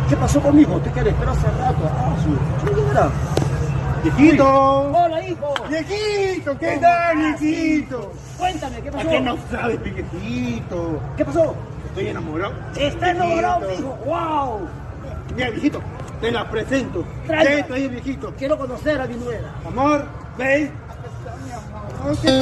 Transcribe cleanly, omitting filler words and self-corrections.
¿Qué pasó conmigo? ¿Usted que le esperó hace rato? ¿Quién era? ¡Viejito! Hola, hijo. ¡Viejito! ¿Qué tal, viejito? Cuéntame, ¿qué pasó? ¿A qué no sabes, viejito? ¿Qué pasó? Estoy enamorado. Está enamorado, Viejito. hijo. ¡Wow! Mira, viejito, te la presento. Tráela. Esto ahí, viejito. Quiero conocer a mi nuera. Amor, ven. Oh, qué